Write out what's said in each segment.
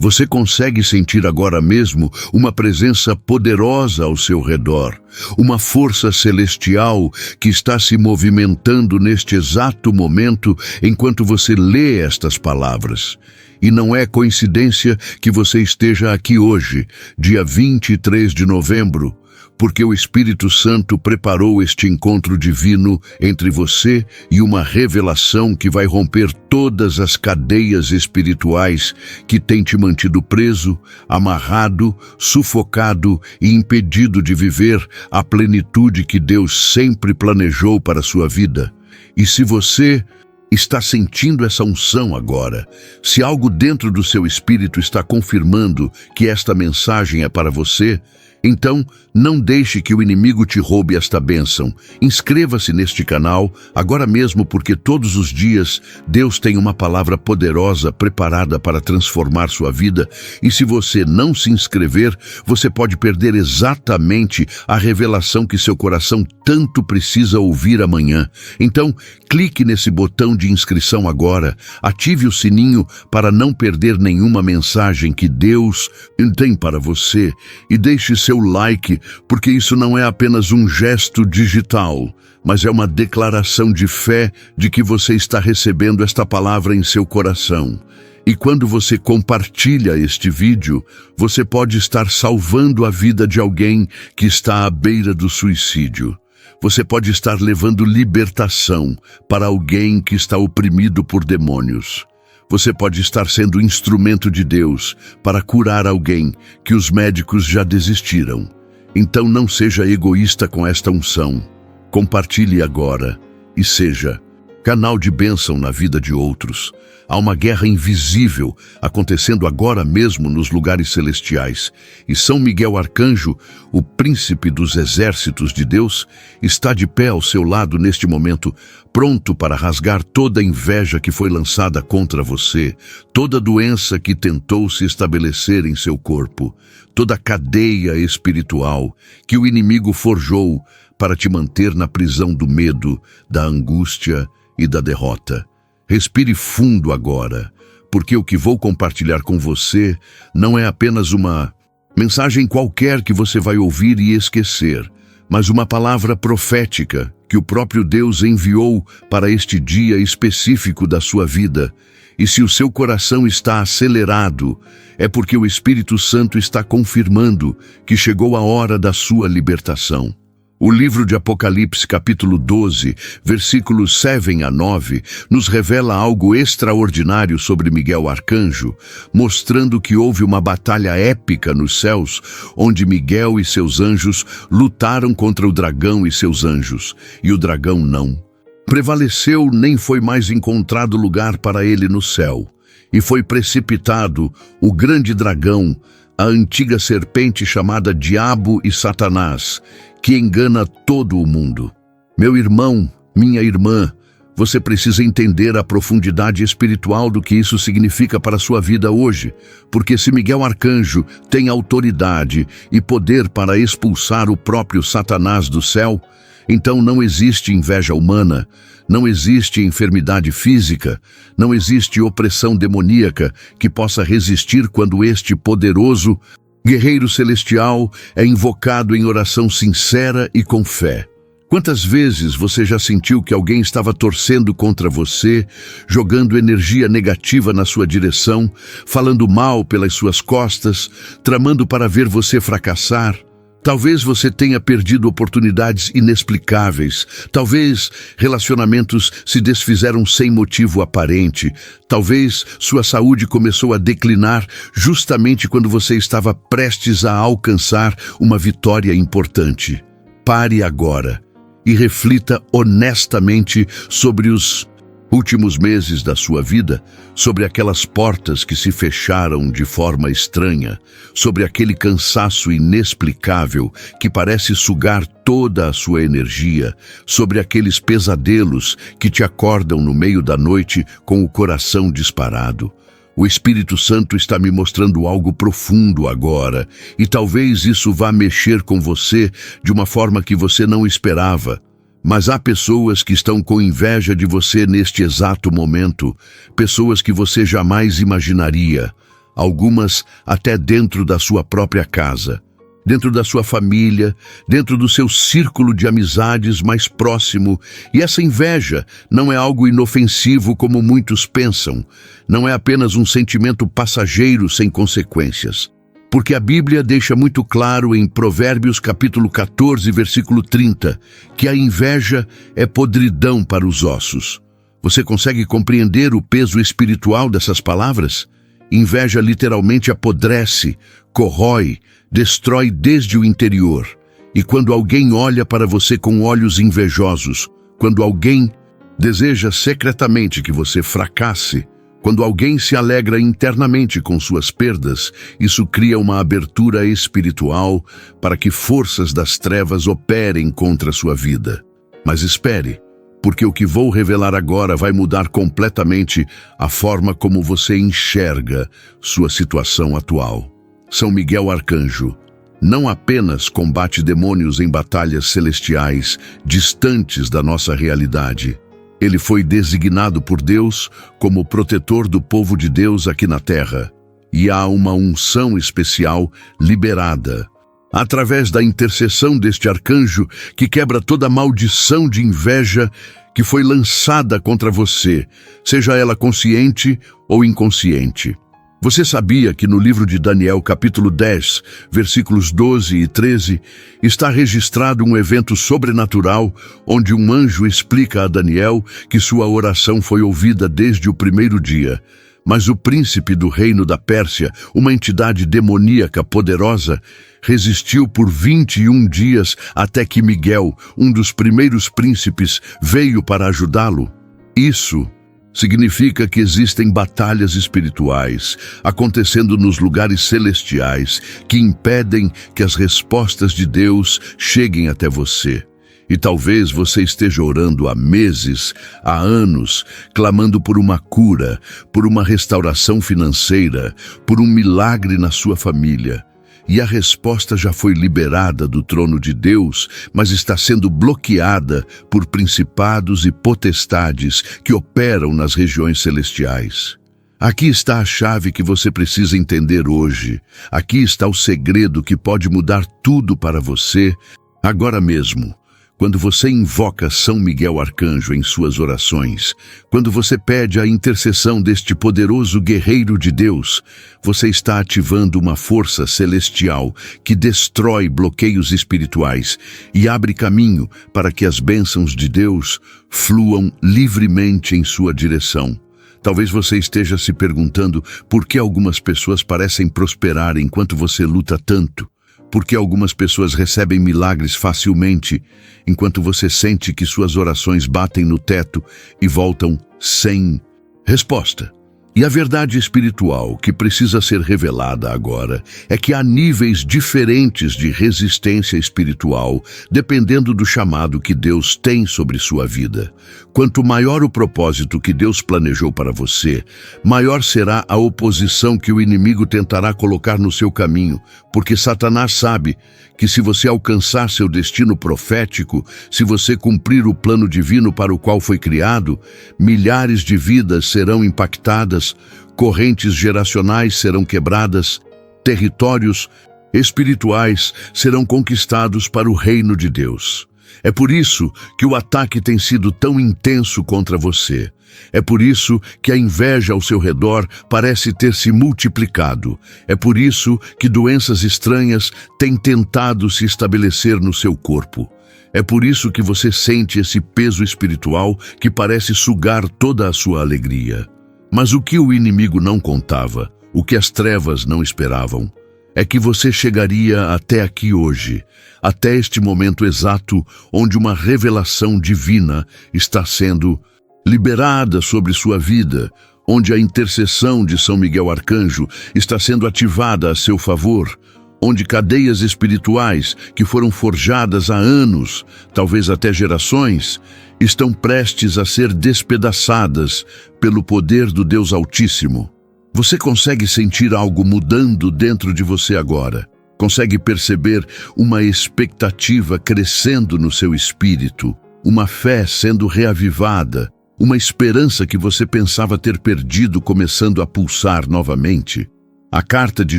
Você consegue sentir agora mesmo uma presença poderosa ao seu redor, uma força celestial que está se movimentando neste exato momento enquanto você lê estas palavras. E não é coincidência que você esteja aqui hoje, dia 23 de novembro, porque o Espírito Santo preparou este encontro divino entre você e uma revelação que vai romper todas as cadeias espirituais que têm te mantido preso, amarrado, sufocado e impedido de viver a plenitude que Deus sempre planejou para a sua vida. E se você está sentindo essa unção agora, se algo dentro do seu espírito está confirmando que esta mensagem é para você, então, não deixe que o inimigo te roube esta bênção. Inscreva-se neste canal agora mesmo, porque todos os dias Deus tem uma palavra poderosa preparada para transformar sua vida. E se você não se inscrever, você pode perder exatamente a revelação que seu coração tanto precisa ouvir amanhã. Então, clique nesse botão de inscrição agora, ative o sininho para não perder nenhuma mensagem que Deus tem para você e deixe seu like, porque isso não é apenas um gesto digital, mas é uma declaração de fé de que você está recebendo esta palavra em seu coração. E quando você compartilha este vídeo, você pode estar salvando a vida de alguém que está à beira do suicídio. Você pode estar levando libertação para alguém que está oprimido por demônios. Você pode estar sendo instrumento de Deus para curar alguém que os médicos já desistiram. Então não seja egoísta com esta unção. Compartilhe agora e seja canal de bênção na vida de outros. Há uma guerra invisível acontecendo agora mesmo nos lugares celestiais. E São Miguel Arcanjo, o príncipe dos exércitos de Deus, está de pé ao seu lado neste momento, pronto para rasgar toda a inveja que foi lançada contra você, toda doença que tentou se estabelecer em seu corpo, toda cadeia espiritual que o inimigo forjou para te manter na prisão do medo, da angústia e da derrota. Respire fundo agora, porque o que vou compartilhar com você não é apenas uma mensagem qualquer que você vai ouvir e esquecer, mas uma palavra profética que o próprio Deus enviou para este dia específico da sua vida. E se o seu coração está acelerado, é porque o Espírito Santo está confirmando que chegou a hora da sua libertação. O livro de Apocalipse, capítulo 12, versículos 7 a 9, nos revela algo extraordinário sobre Miguel Arcanjo, mostrando que houve uma batalha épica nos céus, onde Miguel e seus anjos lutaram contra o dragão e seus anjos, e o dragão não prevaleceu, nem foi mais encontrado lugar para ele no céu, e foi precipitado o grande dragão, a antiga serpente chamada Diabo e Satanás, que engana todo o mundo. Meu irmão, minha irmã, você precisa entender a profundidade espiritual do que isso significa para a sua vida hoje, porque se Miguel Arcanjo tem autoridade e poder para expulsar o próprio Satanás do céu, então não existe inveja humana, não existe enfermidade física, não existe opressão demoníaca que possa resistir quando este poderoso guerreiro celestial é invocado em oração sincera e com fé. Quantas vezes você já sentiu que alguém estava torcendo contra você, jogando energia negativa na sua direção, falando mal pelas suas costas, tramando para ver você fracassar? Talvez você tenha perdido oportunidades inexplicáveis. Talvez relacionamentos se desfizeram sem motivo aparente. Talvez sua saúde começou a declinar justamente quando você estava prestes a alcançar uma vitória importante. Pare agora e reflita honestamente sobre os últimos meses da sua vida, sobre aquelas portas que se fecharam de forma estranha, sobre aquele cansaço inexplicável que parece sugar toda a sua energia, sobre aqueles pesadelos que te acordam no meio da noite com o coração disparado. O Espírito Santo está me mostrando algo profundo agora, e talvez isso vá mexer com você de uma forma que você não esperava. Mas há pessoas que estão com inveja de você neste exato momento, pessoas que você jamais imaginaria. algumas até dentro da sua própria casa, dentro da sua família, dentro do seu círculo de amizades mais próximo. E essa inveja não é algo inofensivo como muitos pensam, não é apenas um sentimento passageiro sem consequências. Porque a Bíblia deixa muito claro em Provérbios capítulo 14, versículo 30, que a inveja é podridão para os ossos. Você consegue compreender o peso espiritual dessas palavras? Inveja literalmente apodrece, corrói, destrói desde o interior. E quando alguém olha para você com olhos invejosos, quando alguém deseja secretamente que você fracasse, quando alguém se alegra internamente com suas perdas, isso cria uma abertura espiritual para que forças das trevas operem contra a sua vida. Mas espere, porque o que vou revelar agora vai mudar completamente a forma como você enxerga sua situação atual. São Miguel Arcanjo não apenas combate demônios em batalhas celestiais distantes da nossa realidade. Ele foi designado por Deus como protetor do povo de Deus aqui na terra. E há uma unção especial liberada através da intercessão deste arcanjo que quebra toda maldição de inveja que foi lançada contra você, seja ela consciente ou inconsciente. Você sabia que no livro de Daniel, capítulo 10, versículos 12 e 13, está registrado um evento sobrenatural onde um anjo explica a Daniel que sua oração foi ouvida desde o primeiro dia. Mas o príncipe do reino da Pérsia, uma entidade demoníaca poderosa, resistiu por 21 dias até que Miguel, um dos primeiros príncipes, veio para ajudá-lo. Isso significa que existem batalhas espirituais acontecendo nos lugares celestiais que impedem que as respostas de Deus cheguem até você. E talvez você esteja orando há meses, há anos, clamando por uma cura, por uma restauração financeira, por um milagre na sua família. E a resposta já foi liberada do trono de Deus, mas está sendo bloqueada por principados e potestades que operam nas regiões celestiais. Aqui está a chave que você precisa entender hoje. Aqui está o segredo que pode mudar tudo para você agora mesmo. Quando você invoca São Miguel Arcanjo em suas orações, quando você pede a intercessão deste poderoso guerreiro de Deus, você está ativando uma força celestial que destrói bloqueios espirituais e abre caminho para que as bênçãos de Deus fluam livremente em sua direção. Talvez você esteja se perguntando por que algumas pessoas parecem prosperar enquanto você luta tanto. Porque algumas pessoas recebem milagres facilmente, enquanto você sente que suas orações batem no teto e voltam sem resposta. E a verdade espiritual que precisa ser revelada agora é que há níveis diferentes de resistência espiritual, dependendo do chamado que Deus tem sobre sua vida. Quanto maior o propósito que Deus planejou para você, maior será a oposição que o inimigo tentará colocar no seu caminho, porque Satanás sabe que se você alcançar seu destino profético, se você cumprir o plano divino para o qual foi criado, milhares de vidas serão impactadas, correntes geracionais serão quebradas, territórios espirituais serão conquistados para o reino de Deus. É por isso que o ataque tem sido tão intenso contra você. É por isso que a inveja ao seu redor parece ter se multiplicado. É por isso que doenças estranhas têm tentado se estabelecer no seu corpo. É por isso que você sente esse peso espiritual que parece sugar toda a sua alegria. Mas o que o inimigo não contava, o que as trevas não esperavam, é que você chegaria até aqui hoje, até este momento exato onde uma revelação divina está sendo liberada sobre sua vida, onde a intercessão de São Miguel Arcanjo está sendo ativada a seu favor, onde cadeias espirituais que foram forjadas há anos, talvez até gerações, estão prestes a ser despedaçadas pelo poder do Deus Altíssimo. Você consegue sentir algo mudando dentro de você agora? Consegue perceber uma expectativa crescendo no seu espírito, uma fé sendo reavivada, uma esperança que você pensava ter perdido começando a pulsar novamente? A carta de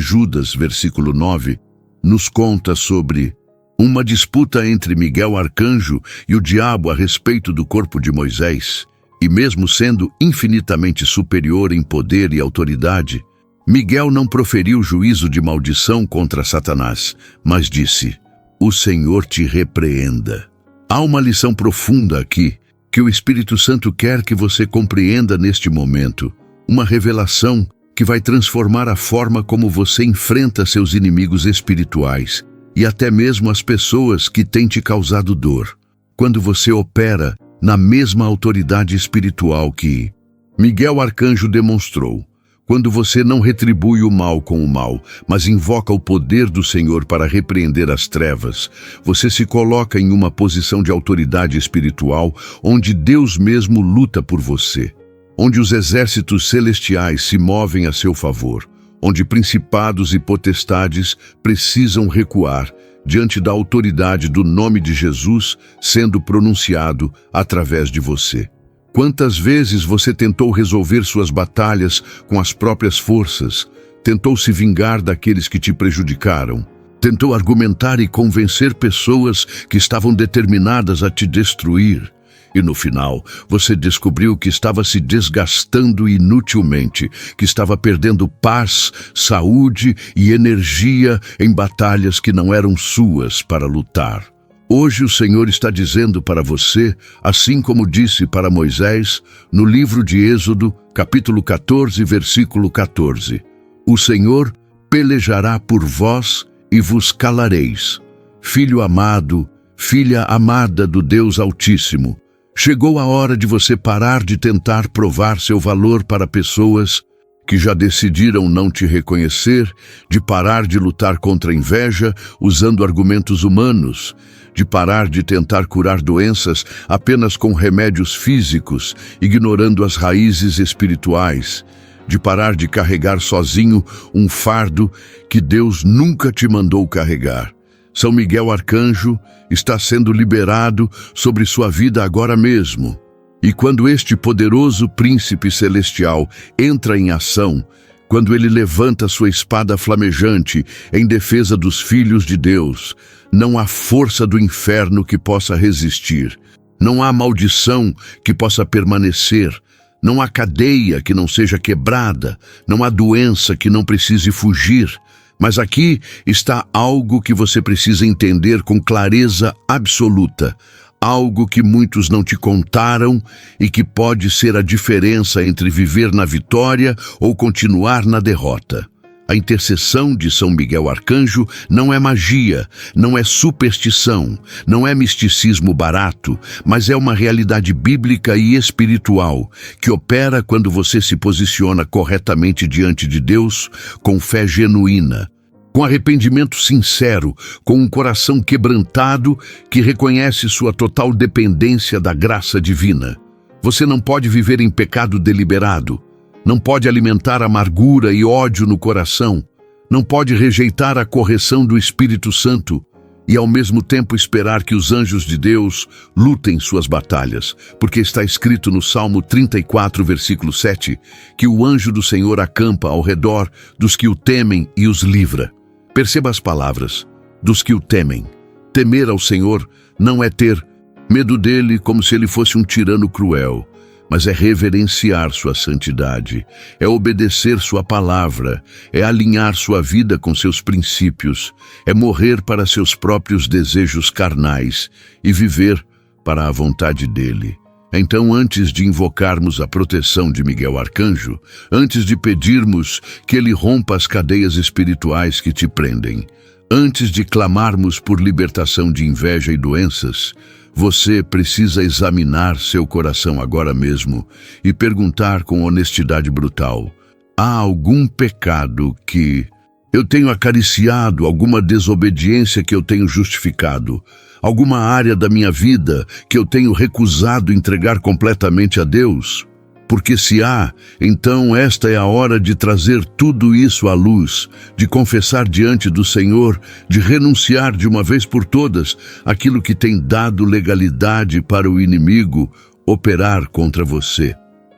Judas, versículo 9, nos conta sobre uma disputa entre Miguel Arcanjo e o diabo a respeito do corpo de Moisés. E mesmo sendo infinitamente superior em poder e autoridade, Miguel não proferiu juízo de maldição contra Satanás, mas disse: "O Senhor te repreenda." Há uma lição profunda aqui, que o Espírito Santo quer que você compreenda neste momento. Uma revelação que vai transformar a forma como você enfrenta seus inimigos espirituais e até mesmo as pessoas que têm te causado dor. Quando você opera na mesma autoridade espiritual que Miguel Arcanjo demonstrou, quando você não retribui o mal com o mal, mas invoca o poder do Senhor para repreender as trevas, você se coloca em uma posição de autoridade espiritual onde Deus mesmo luta por você, onde os exércitos celestiais se movem a seu favor, onde principados e potestades precisam recuar diante da autoridade do nome de Jesus sendo pronunciado através de você. Quantas vezes você tentou resolver suas batalhas com as próprias forças, tentou se vingar daqueles que te prejudicaram, tentou argumentar e convencer pessoas que estavam determinadas a te destruir, e no final você descobriu que estava se desgastando inutilmente, que estava perdendo paz, saúde e energia em batalhas que não eram suas para lutar. Hoje o Senhor está dizendo para você, assim como disse para Moisés, no livro de Êxodo, capítulo 14, versículo 14: "O Senhor pelejará por vós e vos calareis." Filho amado, filha amada do Deus Altíssimo, chegou a hora de você parar de tentar provar seu valor para pessoas que já decidiram não te reconhecer, de parar de lutar contra a inveja usando argumentos humanos, de parar de tentar curar doenças apenas com remédios físicos, ignorando as raízes espirituais, de parar de carregar sozinho um fardo que Deus nunca te mandou carregar. São Miguel Arcanjo está sendo liberado sobre sua vida agora mesmo. E quando este poderoso príncipe celestial entra em ação, quando ele levanta sua espada flamejante em defesa dos filhos de Deus, não há força do inferno que possa resistir. Não há maldição que possa permanecer. Não há cadeia que não seja quebrada. Não há doença que não precise fugir. Mas aqui está algo que você precisa entender com clareza absoluta. Algo que muitos não te contaram e que pode ser a diferença entre viver na vitória ou continuar na derrota. A intercessão de São Miguel Arcanjo não é magia, não é superstição, não é misticismo barato, mas é uma realidade bíblica e espiritual que opera quando você se posiciona corretamente diante de Deus com fé genuína, com arrependimento sincero, com um coração quebrantado que reconhece sua total dependência da graça divina. Você não pode viver em pecado deliberado, não pode alimentar amargura e ódio no coração, não pode rejeitar a correção do Espírito Santo e ao mesmo tempo esperar que os anjos de Deus lutem suas batalhas, porque está escrito no Salmo 34, versículo 7, que o anjo do Senhor acampa ao redor dos que o temem e os livra. Perceba as palavras, dos que o temem. Temer ao Senhor não é ter medo dele como se ele fosse um tirano cruel, mas é reverenciar sua santidade, é obedecer sua palavra, é alinhar sua vida com seus princípios, é morrer para seus próprios desejos carnais e viver para a vontade dele. Então, antes de invocarmos a proteção de Miguel Arcanjo, antes de pedirmos que ele rompa as cadeias espirituais que te prendem, antes de clamarmos por libertação de inveja e doenças, você precisa examinar seu coração agora mesmo e perguntar com honestidade brutal: há algum pecado que eu tenho acariciado, alguma desobediência que eu tenho justificado, alguma área da minha vida que eu tenho recusado entregar completamente a Deus? Porque se há, então esta é a hora de trazer tudo isso à luz, de confessar diante do Senhor, de renunciar de uma vez por todas aquilo que tem dado legalidade para o inimigo operar contra você.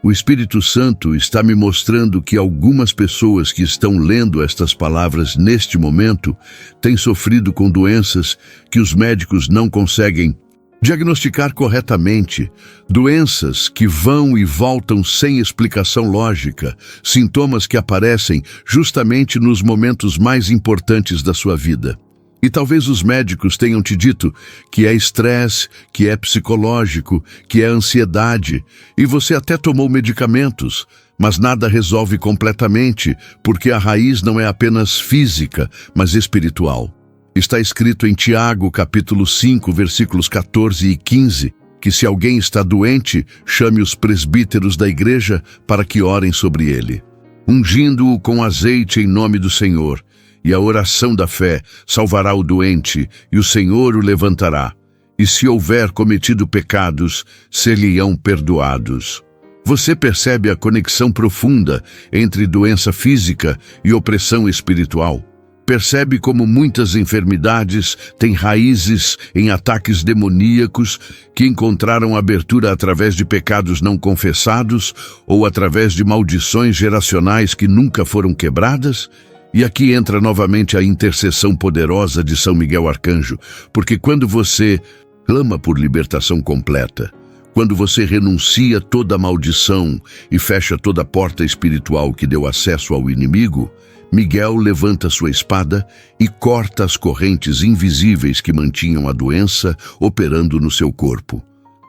O Espírito Santo está me mostrando que algumas pessoas que estão lendo estas palavras neste momento têm sofrido com doenças que os médicos não conseguem diagnosticar corretamente, doenças que vão e voltam sem explicação lógica, sintomas que aparecem justamente nos momentos mais importantes da sua vida. E talvez os médicos tenham te dito que é estresse, que é psicológico, que é ansiedade, e você até tomou medicamentos, mas nada resolve completamente, porque a raiz não é apenas física, mas espiritual. Está escrito em Tiago, capítulo 5, versículos 14 e 15, que se alguém está doente, chame os presbíteros da igreja para que orem sobre ele, ungindo-o com azeite em nome do Senhor. E a oração da fé salvará o doente, e o Senhor o levantará. E se houver cometido pecados, ser-lhe-ão perdoados. Você percebe a conexão profunda entre doença física e opressão espiritual? Percebe como muitas enfermidades têm raízes em ataques demoníacos que encontraram abertura através de pecados não confessados ou através de maldições geracionais que nunca foram quebradas? E aqui entra novamente a intercessão poderosa de São Miguel Arcanjo, porque quando você clama por libertação completa, quando você renuncia toda a maldição e fecha toda a porta espiritual que deu acesso ao inimigo, Miguel levanta sua espada e corta as correntes invisíveis que mantinham a doença operando no seu corpo.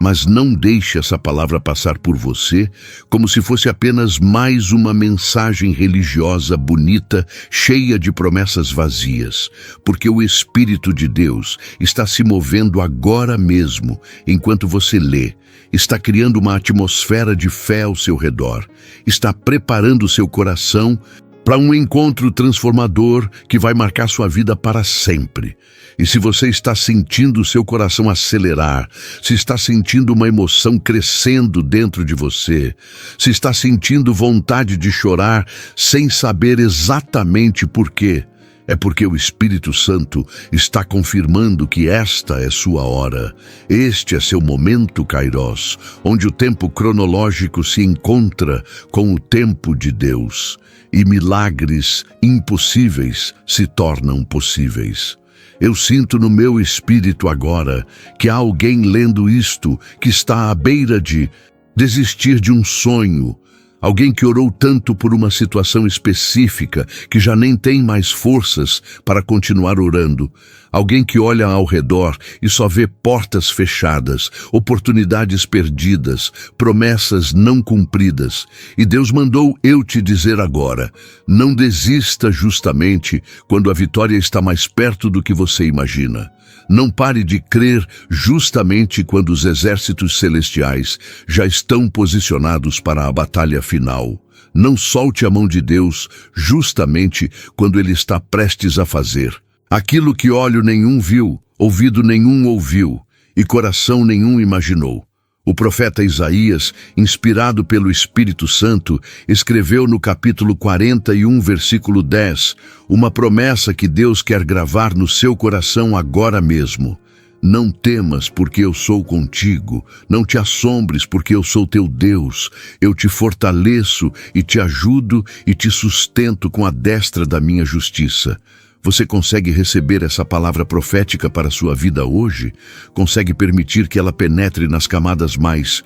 Mas não deixe essa palavra passar por você como se fosse apenas mais uma mensagem religiosa bonita, cheia de promessas vazias, porque o Espírito de Deus está se movendo agora mesmo, enquanto você lê, está criando uma atmosfera de fé ao seu redor, está preparando seu coração para um encontro transformador que vai marcar sua vida para sempre. E se você está sentindo o seu coração acelerar, se está sentindo uma emoção crescendo dentro de você, se está sentindo vontade de chorar sem saber exatamente por quê, é porque o Espírito Santo está confirmando que esta é sua hora. Este é seu momento, Kairos, onde o tempo cronológico se encontra com o tempo de Deus. E milagres impossíveis se tornam possíveis. Eu sinto no meu espírito agora que há alguém lendo isto que está à beira de desistir de um sonho. Alguém que orou tanto por uma situação específica que já nem tem mais forças para continuar orando. Alguém que olha ao redor e só vê portas fechadas, oportunidades perdidas, promessas não cumpridas. E Deus mandou eu te dizer agora, não desista justamente quando a vitória está mais perto do que você imagina. Não pare de crer justamente quando os exércitos celestiais já estão posicionados para a batalha final. Não solte a mão de Deus justamente quando Ele está prestes a fazer aquilo que olho nenhum viu, ouvido nenhum ouviu e coração nenhum imaginou. O profeta Isaías, inspirado pelo Espírito Santo, escreveu no capítulo 41, versículo 10, uma promessa que Deus quer gravar no seu coração agora mesmo. Não temas, porque eu sou contigo. Não te assombres, porque eu sou teu Deus. Eu te fortaleço e te ajudo e te sustento com a destra da minha justiça. Você consegue receber essa palavra profética para a sua vida hoje? Consegue permitir que ela penetre nas camadas mais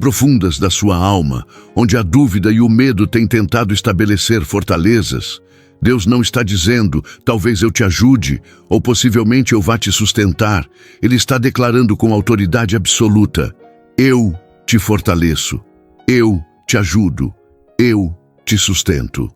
profundas da sua alma, onde a dúvida e o medo têm tentado estabelecer fortalezas? Deus não está dizendo, talvez eu te ajude, ou possivelmente eu vá te sustentar. Ele está declarando com autoridade absoluta, eu te fortaleço, eu te ajudo, eu te sustento.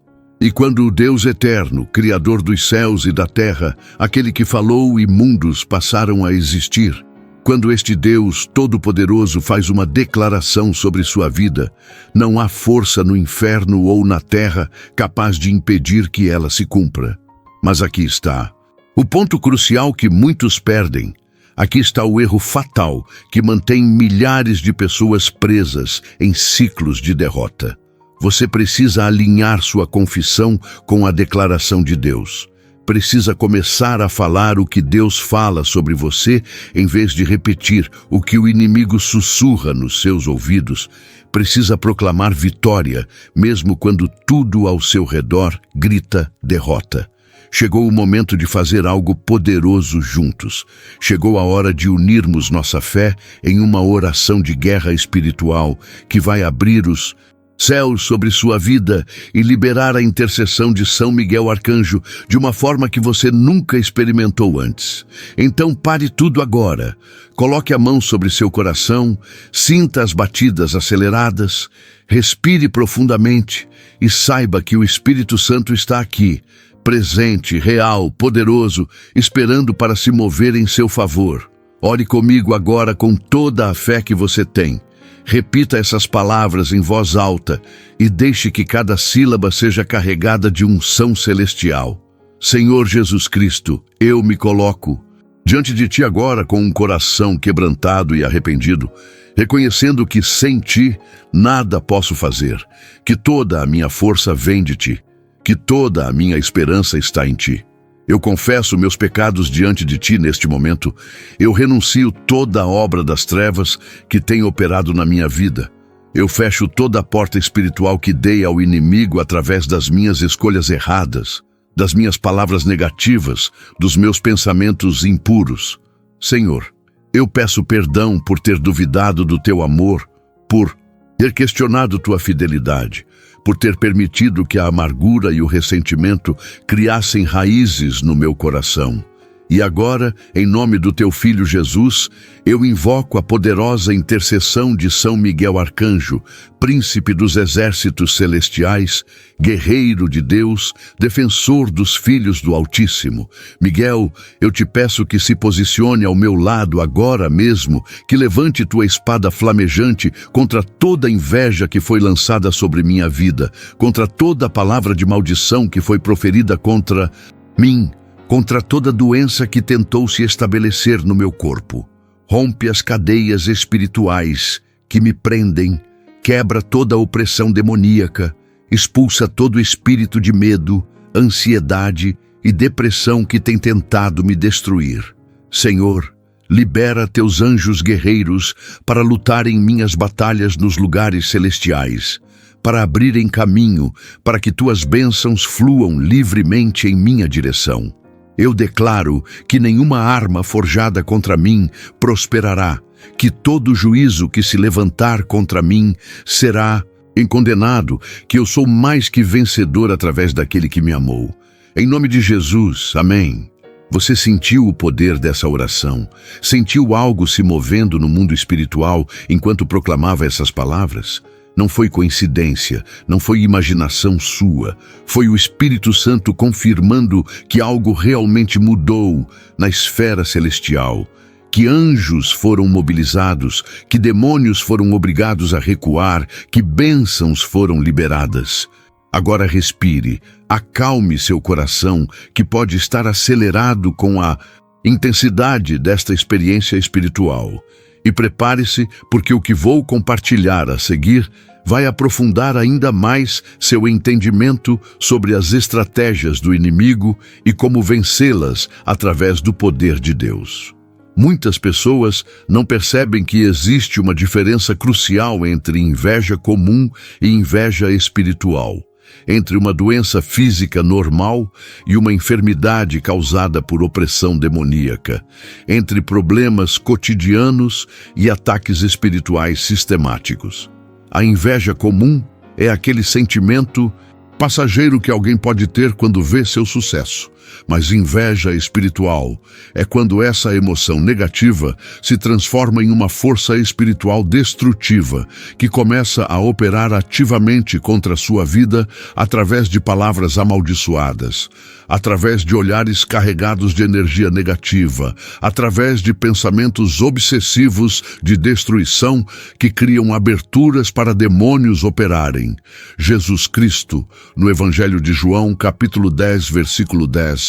E quando o Deus eterno, Criador dos céus e da terra, aquele que falou e mundos passaram a existir, quando este Deus Todo-Poderoso faz uma declaração sobre sua vida, não há força no inferno ou na terra capaz de impedir que ela se cumpra. Mas aqui está o ponto crucial que muitos perdem. Aqui está o erro fatal que mantém milhares de pessoas presas em ciclos de derrota. Você precisa alinhar sua confissão com a declaração de Deus. Precisa começar a falar o que Deus fala sobre você, em vez de repetir o que o inimigo sussurra nos seus ouvidos. Precisa proclamar vitória, mesmo quando tudo ao seu redor grita derrota. Chegou o momento de fazer algo poderoso juntos. Chegou a hora de unirmos nossa fé em uma oração de guerra espiritual que vai abrir os céus sobre sua vida e liberar a intercessão de São Miguel Arcanjo de uma forma que você nunca experimentou antes. Então pare tudo agora. Coloque a mão sobre seu coração, sinta as batidas aceleradas, respire profundamente e saiba que o Espírito Santo está aqui, presente, real, poderoso, esperando para se mover em seu favor. Ore comigo agora com toda a fé que você tem. Repita essas palavras em voz alta e deixe que cada sílaba seja carregada de unção celestial. Senhor Jesus Cristo, eu me coloco diante de Ti agora com um coração quebrantado e arrependido, reconhecendo que sem Ti nada posso fazer, que toda a minha força vem de Ti, que toda a minha esperança está em Ti. Eu confesso meus pecados diante de Ti neste momento. Eu renuncio toda a obra das trevas que tem operado na minha vida. Eu fecho toda a porta espiritual que dei ao inimigo através das minhas escolhas erradas, das minhas palavras negativas, dos meus pensamentos impuros. Senhor, eu peço perdão por ter duvidado do Teu amor, por ter questionado Tua fidelidade, por ter permitido que a amargura e o ressentimento criassem raízes no meu coração. E agora, em nome do Teu Filho Jesus, eu invoco a poderosa intercessão de São Miguel Arcanjo, príncipe dos exércitos celestiais, guerreiro de Deus, defensor dos filhos do Altíssimo. Miguel, eu te peço que se posicione ao meu lado agora mesmo, que levante tua espada flamejante contra toda inveja que foi lançada sobre minha vida, contra toda palavra de maldição que foi proferida contra mim, contra toda doença que tentou se estabelecer no meu corpo. Rompe as cadeias espirituais que me prendem, quebra toda a opressão demoníaca, expulsa todo espírito de medo, ansiedade e depressão que tem tentado me destruir. Senhor, libera Teus anjos guerreiros para lutarem minhas batalhas nos lugares celestiais, para abrirem caminho, para que Tuas bênçãos fluam livremente em minha direção. Eu declaro que nenhuma arma forjada contra mim prosperará, que todo juízo que se levantar contra mim será condenado, que eu sou mais que vencedor através daquele que me amou. Em nome de Jesus, amém. Você sentiu o poder dessa oração? Sentiu algo se movendo no mundo espiritual enquanto proclamava essas palavras? Não foi coincidência, não foi imaginação sua. Foi o Espírito Santo confirmando que algo realmente mudou na esfera celestial, que anjos foram mobilizados, que demônios foram obrigados a recuar, que bênçãos foram liberadas. Agora respire, acalme seu coração, que pode estar acelerado com a intensidade desta experiência espiritual. E prepare-se, porque o que vou compartilhar a seguir vai aprofundar ainda mais seu entendimento sobre as estratégias do inimigo e como vencê-las através do poder de Deus. Muitas pessoas não percebem que existe uma diferença crucial entre inveja comum e inveja espiritual, entre uma doença física normal e uma enfermidade causada por opressão demoníaca, entre problemas cotidianos e ataques espirituais sistemáticos. A inveja comum é aquele sentimento passageiro que alguém pode ter quando vê seu sucesso. Mas inveja espiritual é quando essa emoção negativa se transforma em uma força espiritual destrutiva que começa a operar ativamente contra a sua vida através de palavras amaldiçoadas, através de olhares carregados de energia negativa, através de pensamentos obsessivos de destruição que criam aberturas para demônios operarem. Jesus Cristo, no Evangelho de João, capítulo 10, versículo 10,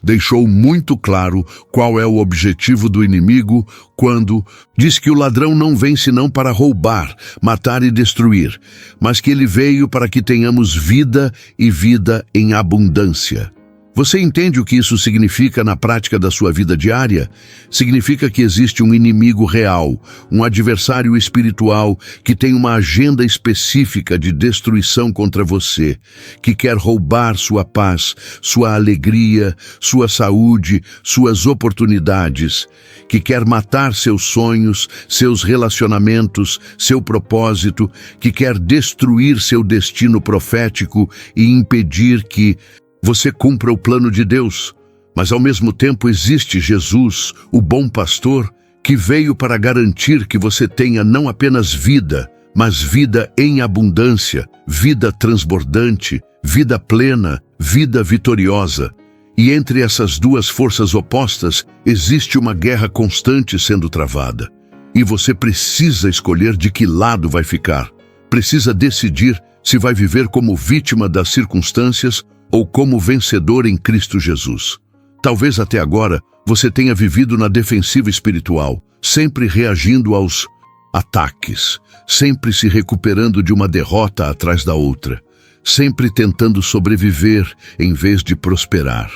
deixou muito claro qual é o objetivo do inimigo quando diz que o ladrão não vem senão para roubar, matar e destruir, mas que ele veio para que tenhamos vida e vida em abundância. Você entende o que isso significa na prática da sua vida diária? Significa que existe um inimigo real, um adversário espiritual que tem uma agenda específica de destruição contra você, que quer roubar sua paz, sua alegria, sua saúde, suas oportunidades, que quer matar seus sonhos, seus relacionamentos, seu propósito, que quer destruir seu destino profético e impedir que você cumpra o plano de Deus. Mas ao mesmo tempo existe Jesus, o bom pastor, que veio para garantir que você tenha não apenas vida, mas vida em abundância, vida transbordante, vida plena, vida vitoriosa. E entre essas duas forças opostas existe uma guerra constante sendo travada. E você precisa escolher de que lado vai ficar. Precisa decidir se vai viver como vítima das circunstâncias ou como vencedor em Cristo Jesus. Talvez até agora você tenha vivido na defensiva espiritual, sempre reagindo aos ataques, sempre se recuperando de uma derrota atrás da outra, sempre tentando sobreviver em vez de prosperar.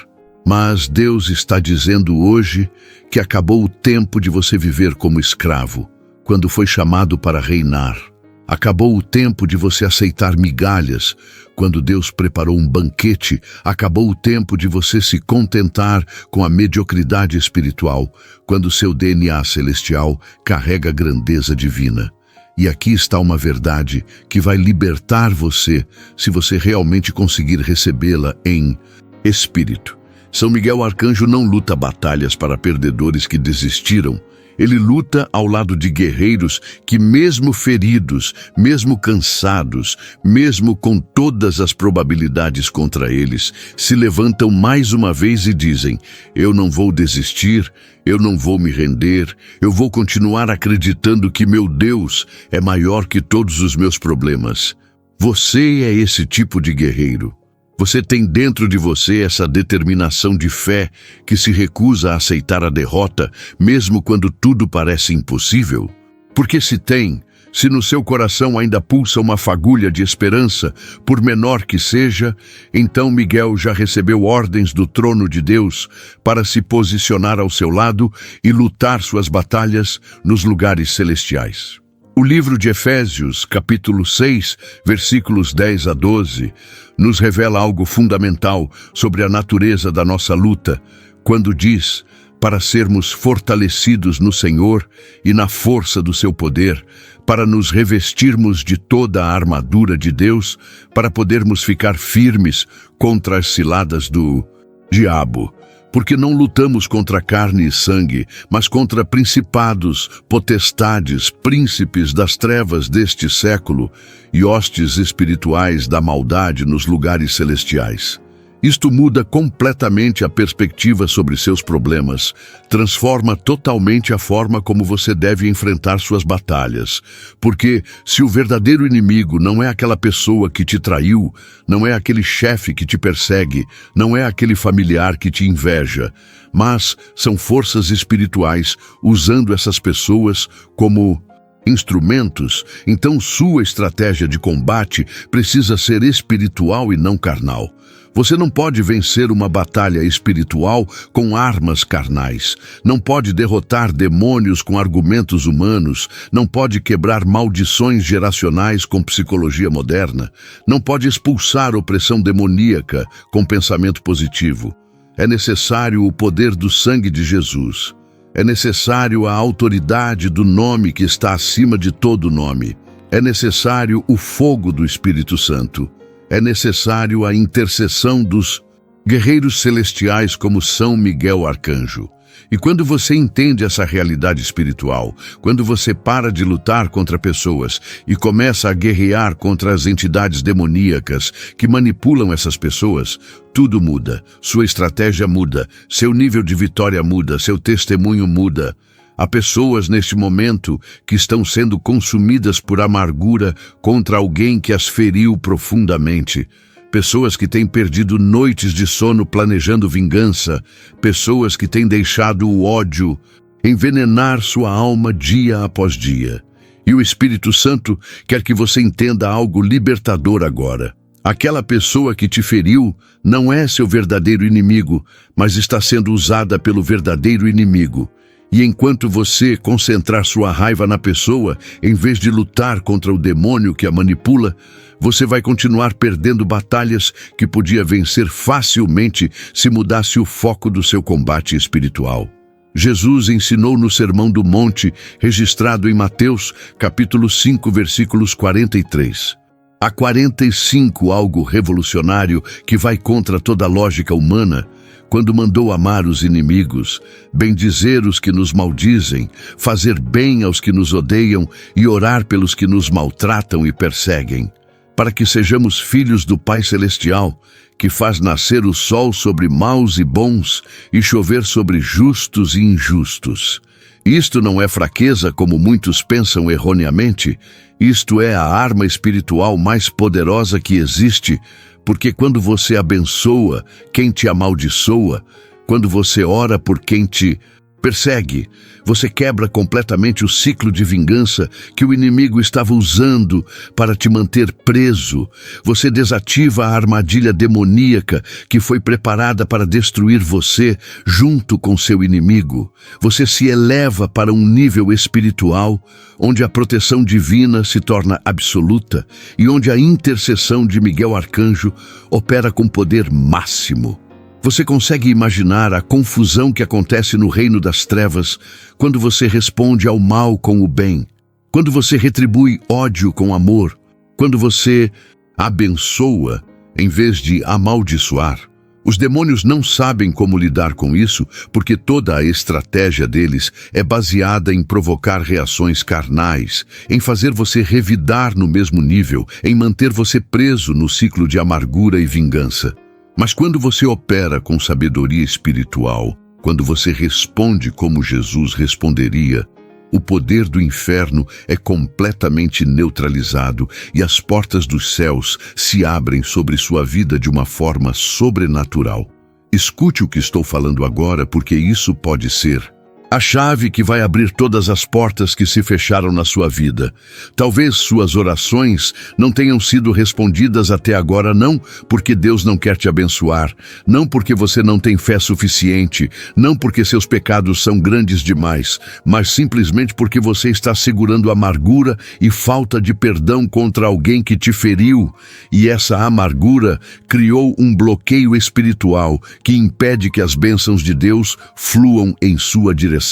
Mas Deus está dizendo hoje que acabou o tempo de você viver como escravo, quando foi chamado para reinar. Acabou o tempo de você aceitar migalhas, quando Deus preparou um banquete. Acabou o tempo de você se contentar com a mediocridade espiritual, quando seu DNA celestial carrega grandeza divina. E aqui está uma verdade que vai libertar você, se você realmente conseguir recebê-la em espírito. São Miguel Arcanjo não luta batalhas para perdedores que desistiram. Ele luta ao lado de guerreiros que, mesmo feridos, mesmo cansados, mesmo com todas as probabilidades contra eles, se levantam mais uma vez e dizem: eu não vou desistir, eu não vou me render, eu vou continuar acreditando que meu Deus é maior que todos os meus problemas. Você é esse tipo de guerreiro. Você tem dentro de você essa determinação de fé que se recusa a aceitar a derrota, mesmo quando tudo parece impossível? Porque se no seu coração ainda pulsa uma fagulha de esperança, por menor que seja, então Miguel já recebeu ordens do trono de Deus para se posicionar ao seu lado e lutar suas batalhas nos lugares celestiais. O livro de Efésios, capítulo 6, versículos 10 a 12, nos revela algo fundamental sobre a natureza da nossa luta, quando diz: para sermos fortalecidos no Senhor e na força do seu poder, para nos revestirmos de toda a armadura de Deus, para podermos ficar firmes contra as ciladas do diabo. Porque não lutamos contra carne e sangue, mas contra principados, potestades, príncipes das trevas deste século e hostes espirituais da maldade nos lugares celestiais. Isto muda completamente a perspectiva sobre seus problemas, transforma totalmente a forma como você deve enfrentar suas batalhas. Porque se o verdadeiro inimigo não é aquela pessoa que te traiu, não é aquele chefe que te persegue, não é aquele familiar que te inveja, mas são forças espirituais usando essas pessoas como instrumentos, então sua estratégia de combate precisa ser espiritual e não carnal. Você não pode vencer uma batalha espiritual com armas carnais. Não pode derrotar demônios com argumentos humanos. Não pode quebrar maldições geracionais com psicologia moderna. Não pode expulsar opressão demoníaca com pensamento positivo. É necessário o poder do sangue de Jesus. É necessário a autoridade do nome que está acima de todo nome. É necessário o fogo do Espírito Santo. É necessário a intercessão dos guerreiros celestiais como São Miguel Arcanjo. E quando você entende essa realidade espiritual, quando você para de lutar contra pessoas e começa a guerrear contra as entidades demoníacas que manipulam essas pessoas, tudo muda, sua estratégia muda, seu nível de vitória muda, seu testemunho muda. Há pessoas neste momento que estão sendo consumidas por amargura contra alguém que as feriu profundamente. Pessoas que têm perdido noites de sono planejando vingança. Pessoas que têm deixado o ódio envenenar sua alma dia após dia. E o Espírito Santo quer que você entenda algo libertador agora. Aquela pessoa que te feriu não é seu verdadeiro inimigo, mas está sendo usada pelo verdadeiro inimigo. E enquanto você concentrar sua raiva na pessoa, em vez de lutar contra o demônio que a manipula, você vai continuar perdendo batalhas que podia vencer facilmente se mudasse o foco do seu combate espiritual. Jesus ensinou no Sermão do Monte, registrado em Mateus, capítulo 5, versículos 43. Há 45 algo revolucionário que vai contra toda a lógica humana, quando mandou amar os inimigos, bendizer os que nos maldizem, fazer bem aos que nos odeiam e orar pelos que nos maltratam e perseguem, para que sejamos filhos do Pai Celestial, que faz nascer o sol sobre maus e bons e chover sobre justos e injustos. Isto não é fraqueza, como muitos pensam erroneamente. Isto é a arma espiritual mais poderosa que existe, porque quando você abençoa quem te amaldiçoa, quando você ora por quem te persegue, você quebra completamente o ciclo de vingança que o inimigo estava usando para te manter preso. Você desativa a armadilha demoníaca que foi preparada para destruir você junto com seu inimigo. Você se eleva para um nível espiritual onde a proteção divina se torna absoluta e onde a intercessão de Miguel Arcanjo opera com poder máximo. Você consegue imaginar a confusão que acontece no reino das trevas quando você responde ao mal com o bem, quando você retribui ódio com amor, quando você abençoa em vez de amaldiçoar. Os demônios não sabem como lidar com isso, porque toda a estratégia deles é baseada em provocar reações carnais, em fazer você revidar no mesmo nível, em manter você preso no ciclo de amargura e vingança. Mas quando você opera com sabedoria espiritual, quando você responde como Jesus responderia, o poder do inferno é completamente neutralizado e as portas dos céus se abrem sobre sua vida de uma forma sobrenatural. Escute o que estou falando agora, porque isso pode ser a chave que vai abrir todas as portas que se fecharam na sua vida. Talvez suas orações não tenham sido respondidas até agora, não porque Deus não quer te abençoar, não porque você não tem fé suficiente, não porque seus pecados são grandes demais, mas simplesmente porque você está segurando amargura e falta de perdão contra alguém que te feriu, e essa amargura criou um bloqueio espiritual que impede que as bênçãos de Deus fluam em sua direção.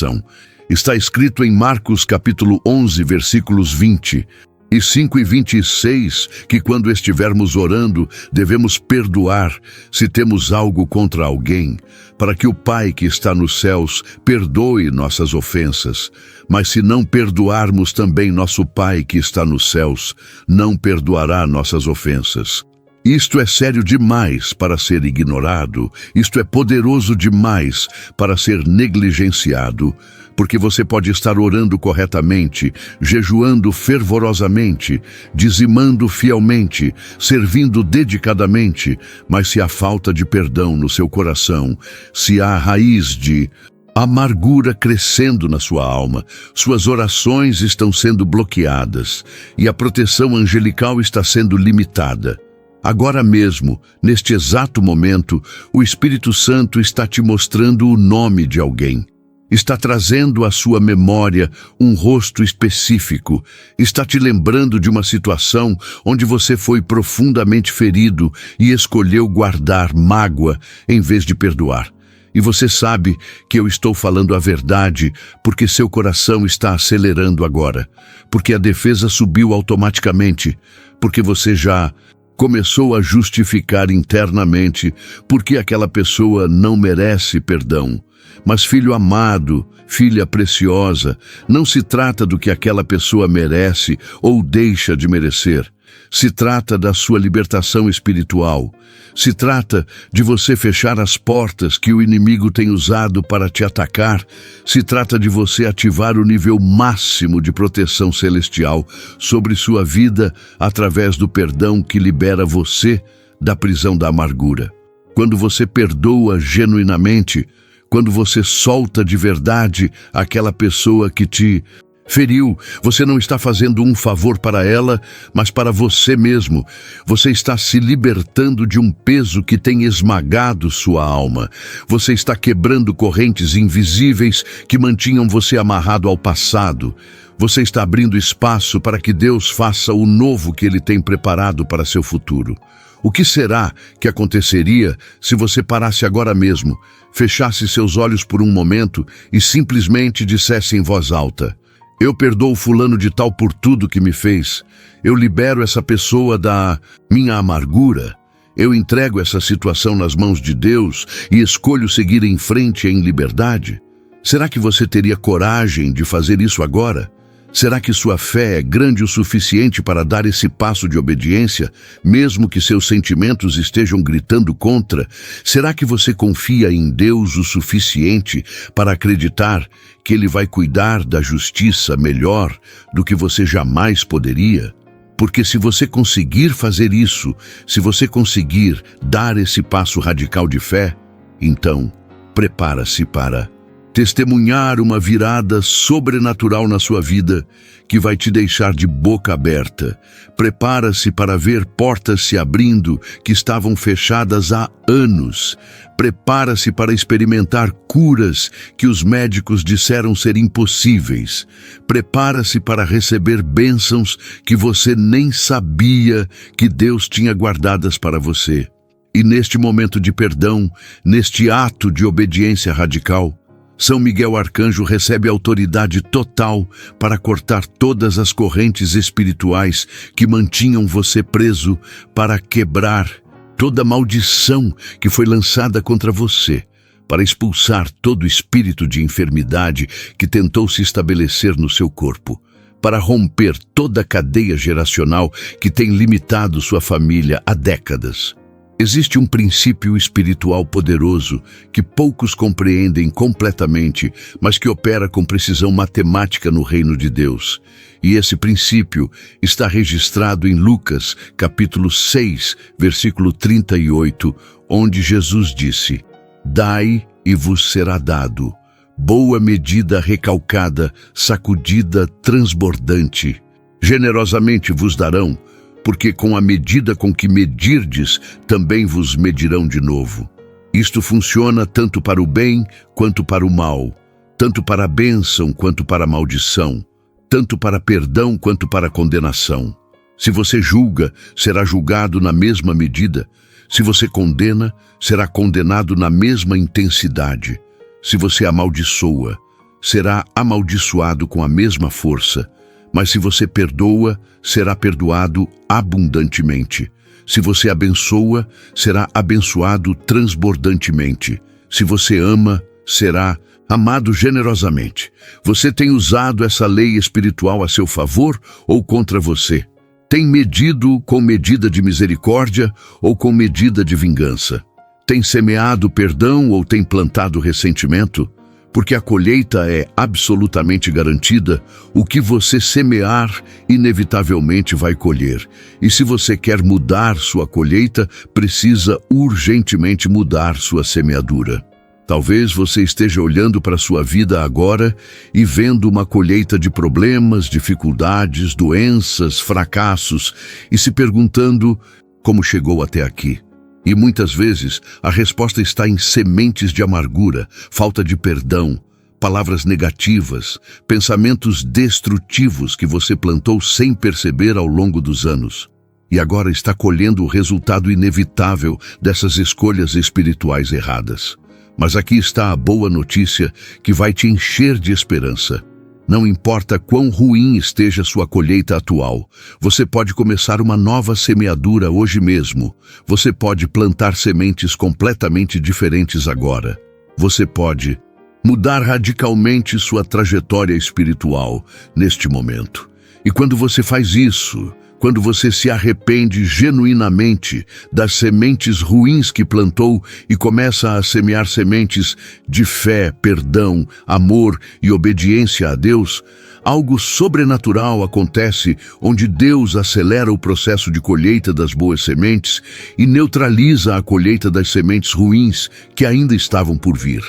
Está escrito em Marcos capítulo 11, versículos 20 e 5 e 26, que quando estivermos orando, devemos perdoar se temos algo contra alguém, para que o Pai que está nos céus perdoe nossas ofensas. Mas se não perdoarmos também, nosso Pai que está nos céus não perdoará nossas ofensas. Isto é sério demais para ser ignorado, isto é poderoso demais para ser negligenciado, porque você pode estar orando corretamente, jejuando fervorosamente, dizimando fielmente, servindo dedicadamente, mas se há falta de perdão no seu coração, se há raiz de amargura crescendo na sua alma, suas orações estão sendo bloqueadas e a proteção angelical está sendo limitada. Agora mesmo, neste exato momento, o Espírito Santo está te mostrando o nome de alguém. Está trazendo à sua memória um rosto específico. Está te lembrando de uma situação onde você foi profundamente ferido e escolheu guardar mágoa em vez de perdoar. E você sabe que eu estou falando a verdade porque seu coração está acelerando agora, porque a defesa subiu automaticamente, porque você já começou a justificar internamente porque aquela pessoa não merece perdão. Mas, filho amado, filha preciosa, não se trata do que aquela pessoa merece ou deixa de merecer. Se trata da sua libertação espiritual. Se trata de você fechar as portas que o inimigo tem usado para te atacar. Se trata de você ativar o nível máximo de proteção celestial sobre sua vida através do perdão que libera você da prisão da amargura. Quando você perdoa genuinamente, quando você solta de verdade aquela pessoa que te Feriu, você não está fazendo um favor para ela, mas para você mesmo. Você está se libertando de um peso que tem esmagado sua alma. Você está quebrando correntes invisíveis que mantinham você amarrado ao passado. Você está abrindo espaço para que Deus faça o novo que Ele tem preparado para seu futuro. O que será que aconteceria se você parasse agora mesmo, fechasse seus olhos por um momento e simplesmente dissesse em voz alta: eu perdoo fulano de tal por tudo que me fez. Eu libero essa pessoa da minha amargura. Eu entrego essa situação nas mãos de Deus e escolho seguir em frente em liberdade. Será que você teria coragem de fazer isso agora? Será que sua fé é grande o suficiente para dar esse passo de obediência, mesmo que seus sentimentos estejam gritando contra? Será que você confia em Deus o suficiente para acreditar que Ele vai cuidar da justiça melhor do que você jamais poderia? Porque se você conseguir fazer isso, se você conseguir dar esse passo radical de fé, então prepara-se para testemunhar uma virada sobrenatural na sua vida que vai te deixar de boca aberta. Prepara-se para ver portas se abrindo que estavam fechadas há anos. Prepara-se para experimentar curas que os médicos disseram ser impossíveis. Prepara-se para receber bênçãos que você nem sabia que Deus tinha guardadas para você. E neste momento de perdão, neste ato de obediência radical, São Miguel Arcanjo recebe autoridade total para cortar todas as correntes espirituais que mantinham você preso, para quebrar toda maldição que foi lançada contra você, para expulsar todo espírito de enfermidade que tentou se estabelecer no seu corpo, para romper toda a cadeia geracional que tem limitado sua família há décadas. Existe um princípio espiritual poderoso que poucos compreendem completamente, mas que opera com precisão matemática no reino de Deus. E esse princípio está registrado em Lucas, capítulo 6, versículo 38, onde Jesus disse: "Dai e vos será dado, boa medida recalcada, sacudida, transbordante. Generosamente vos darão, porque com a medida com que medirdes, também vos medirão de novo." Isto funciona tanto para o bem quanto para o mal, tanto para a bênção quanto para a maldição, tanto para perdão quanto para condenação. Se você julga, será julgado na mesma medida. Se você condena, será condenado na mesma intensidade. Se você amaldiçoa, será amaldiçoado com a mesma força. Mas se você perdoa, será perdoado abundantemente. Se você abençoa, será abençoado transbordantemente. Se você ama, será amado generosamente. Você tem usado essa lei espiritual a seu favor ou contra você? Tem medido com medida de misericórdia ou com medida de vingança? Tem semeado perdão ou tem plantado ressentimento? Porque a colheita é absolutamente garantida. O que você semear, inevitavelmente vai colher. E se você quer mudar sua colheita, precisa urgentemente mudar sua semeadura. Talvez você esteja olhando para sua vida agora e vendo uma colheita de problemas, dificuldades, doenças, fracassos, e se perguntando como chegou até aqui. E muitas vezes a resposta está em sementes de amargura, falta de perdão, palavras negativas, pensamentos destrutivos que você plantou sem perceber ao longo dos anos. E agora está colhendo o resultado inevitável dessas escolhas espirituais erradas. Mas aqui está a boa notícia que vai te encher de esperança. Não importa quão ruim esteja sua colheita atual, você pode começar uma nova semeadura hoje mesmo. Você pode plantar sementes completamente diferentes agora. Você pode mudar radicalmente sua trajetória espiritual neste momento. E quando você faz isso, quando você se arrepende genuinamente das sementes ruins que plantou e começa a semear sementes de fé, perdão, amor e obediência a Deus, algo sobrenatural acontece, onde Deus acelera o processo de colheita das boas sementes e neutraliza a colheita das sementes ruins que ainda estavam por vir.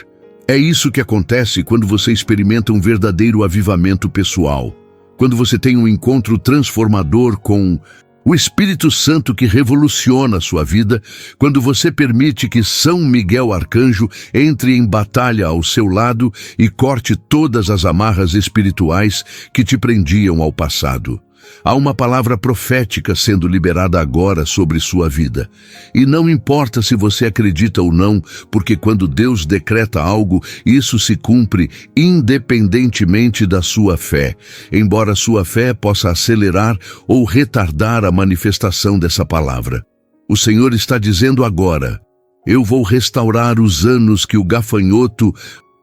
É isso que acontece quando você experimenta um verdadeiro avivamento pessoal. Quando você tem um encontro transformador com o Espírito Santo que revoluciona a sua vida, quando você permite que São Miguel Arcanjo entre em batalha ao seu lado e corte todas as amarras espirituais que te prendiam ao passado. Há uma palavra profética sendo liberada agora sobre sua vida. E não importa se você acredita ou não, porque quando Deus decreta algo, isso se cumpre independentemente da sua fé, embora sua fé possa acelerar ou retardar a manifestação dessa palavra. O Senhor está dizendo agora: eu vou restaurar os anos que o gafanhoto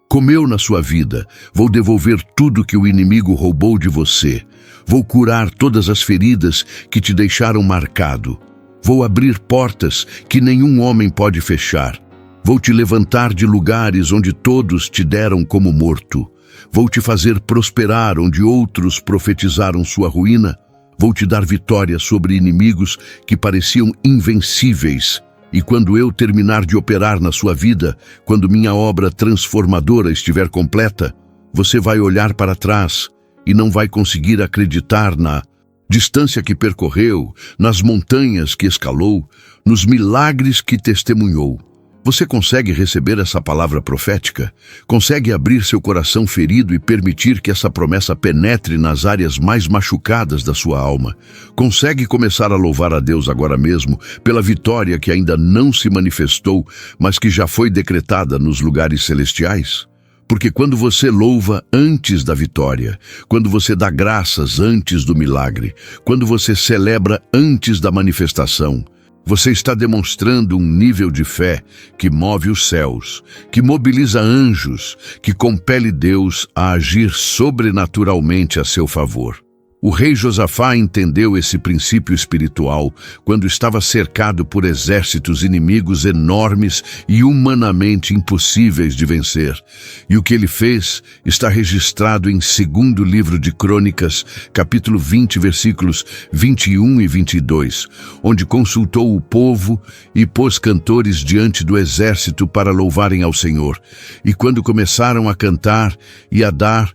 comeu na sua vida. Vou devolver tudo que o inimigo roubou de você. Vou curar todas as feridas que te deixaram marcado. Vou abrir portas que nenhum homem pode fechar. Vou te levantar de lugares onde todos te deram como morto. Vou te fazer prosperar onde outros profetizaram sua ruína. Vou te dar vitória sobre inimigos que pareciam invencíveis. E quando eu terminar de operar na sua vida, quando minha obra transformadora estiver completa, você vai olhar para trás e não vai conseguir acreditar na distância que percorreu, nas montanhas que escalou, nos milagres que testemunhou. Você consegue receber essa palavra profética? Consegue abrir seu coração ferido e permitir que essa promessa penetre nas áreas mais machucadas da sua alma? Consegue começar a louvar a Deus agora mesmo pela vitória que ainda não se manifestou, mas que já foi decretada nos lugares celestiais? Porque quando você louva antes da vitória, quando você dá graças antes do milagre, quando você celebra antes da manifestação, você está demonstrando um nível de fé que move os céus, que mobiliza anjos, que compele Deus a agir sobrenaturalmente a seu favor. O rei Josafá entendeu esse princípio espiritual quando estava cercado por exércitos inimigos enormes e humanamente impossíveis de vencer. E o que ele fez está registrado em 2º livro de Crônicas, capítulo 20, versículos 21 e 22, onde consultou o povo e pôs cantores diante do exército para louvarem ao Senhor. E quando começaram a cantar e a dar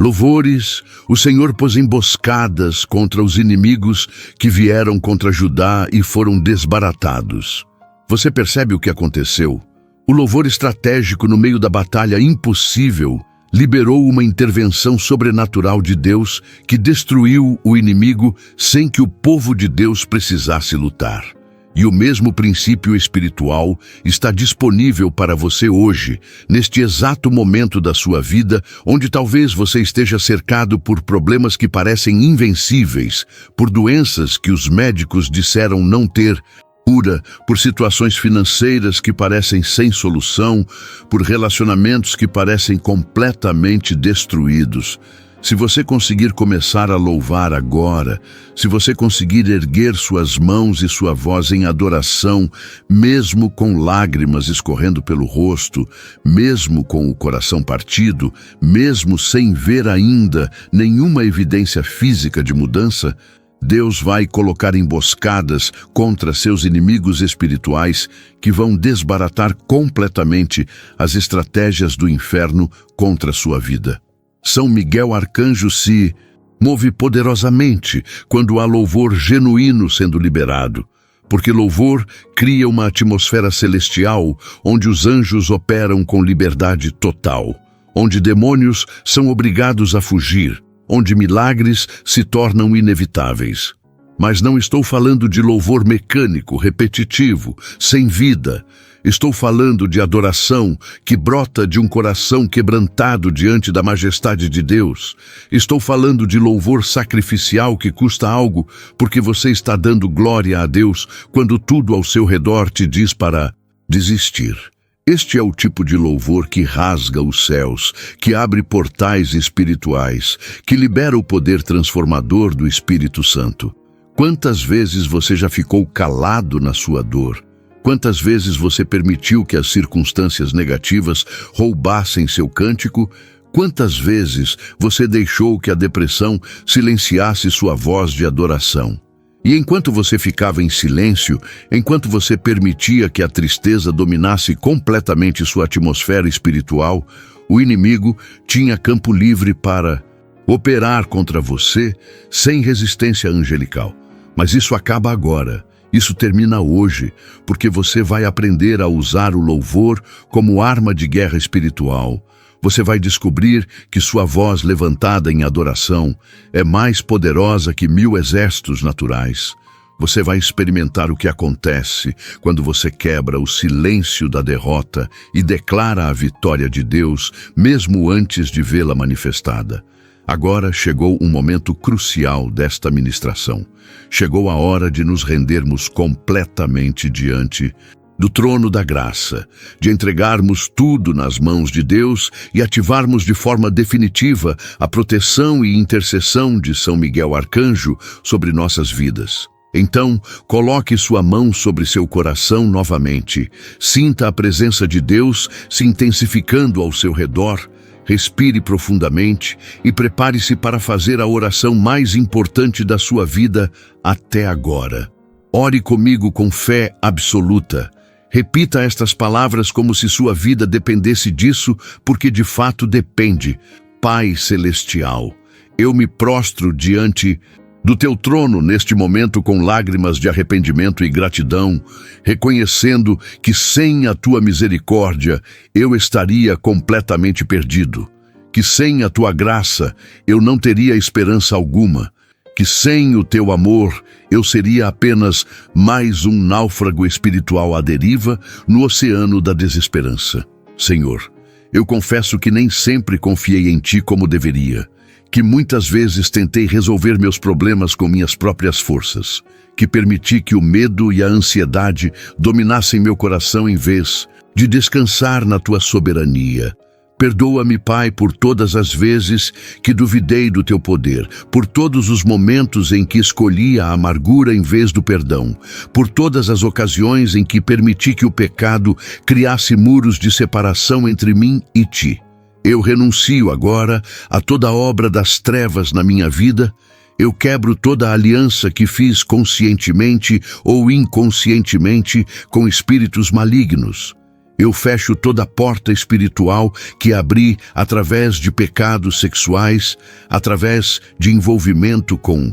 louvores, o Senhor pôs emboscadas contra os inimigos que vieram contra Judá e foram desbaratados. Você percebe o que aconteceu? O louvor estratégico no meio da batalha impossível liberou uma intervenção sobrenatural de Deus que destruiu o inimigo sem que o povo de Deus precisasse lutar. E o mesmo princípio espiritual está disponível para você hoje, neste exato momento da sua vida, onde talvez você esteja cercado por problemas que parecem invencíveis, por doenças que os médicos disseram não ter cura, por situações financeiras que parecem sem solução, por relacionamentos que parecem completamente destruídos. Se você conseguir começar a louvar agora, se você conseguir erguer suas mãos e sua voz em adoração, mesmo com lágrimas escorrendo pelo rosto, mesmo com o coração partido, mesmo sem ver ainda nenhuma evidência física de mudança, Deus vai colocar emboscadas contra seus inimigos espirituais que vão desbaratar completamente as estratégias do inferno contra a sua vida. São Miguel Arcanjo se move poderosamente quando há louvor genuíno sendo liberado, porque louvor cria uma atmosfera celestial onde os anjos operam com liberdade total, onde demônios são obrigados a fugir, onde milagres se tornam inevitáveis. Mas não estou falando de louvor mecânico, repetitivo, sem vida. Estou falando de adoração que brota de um coração quebrantado diante da majestade de Deus. Estou falando de louvor sacrificial que custa algo, porque você está dando glória a Deus quando tudo ao seu redor te diz para desistir. Este é o tipo de louvor que rasga os céus, que abre portais espirituais, que libera o poder transformador do Espírito Santo. Quantas vezes você já ficou calado na sua dor? Quantas vezes você permitiu que as circunstâncias negativas roubassem seu cântico? Quantas vezes você deixou que a depressão silenciasse sua voz de adoração? E enquanto você ficava em silêncio, enquanto você permitia que a tristeza dominasse completamente sua atmosfera espiritual, o inimigo tinha campo livre para operar contra você sem resistência angelical. Mas isso acaba agora. Isso termina hoje, porque você vai aprender a usar o louvor como arma de guerra espiritual. Você vai descobrir que sua voz levantada em adoração é mais poderosa que 1000 exércitos naturais. Você vai experimentar o que acontece quando você quebra o silêncio da derrota e declara a vitória de Deus, mesmo antes de vê-la manifestada. Agora chegou um momento crucial desta ministração. Chegou a hora de nos rendermos completamente diante do trono da graça, de entregarmos tudo nas mãos de Deus e ativarmos de forma definitiva a proteção e intercessão de São Miguel Arcanjo sobre nossas vidas. Então, coloque sua mão sobre seu coração novamente. Sinta a presença de Deus se intensificando ao seu redor. Respire profundamente e prepare-se para fazer a oração mais importante da sua vida até agora. Ore comigo com fé absoluta. Repita estas palavras como se sua vida dependesse disso, porque de fato depende. Pai Celestial, eu me prostro diante do teu trono neste momento com lágrimas de arrependimento e gratidão, reconhecendo que sem a tua misericórdia eu estaria completamente perdido, que sem a tua graça eu não teria esperança alguma, que sem o teu amor eu seria apenas mais um náufrago espiritual à deriva no oceano da desesperança. Senhor, eu confesso que nem sempre confiei em ti como deveria, que muitas vezes tentei resolver meus problemas com minhas próprias forças, que permiti que o medo e a ansiedade dominassem meu coração em vez de descansar na tua soberania. Perdoa-me, Pai, por todas as vezes que duvidei do teu poder, por todos os momentos em que escolhi a amargura em vez do perdão, por todas as ocasiões em que permiti que o pecado criasse muros de separação entre mim e ti. Eu renuncio agora a toda obra das trevas na minha vida. Eu quebro toda a aliança que fiz conscientemente ou inconscientemente com espíritos malignos. Eu fecho toda porta espiritual que abri através de pecados sexuais, através de envolvimento com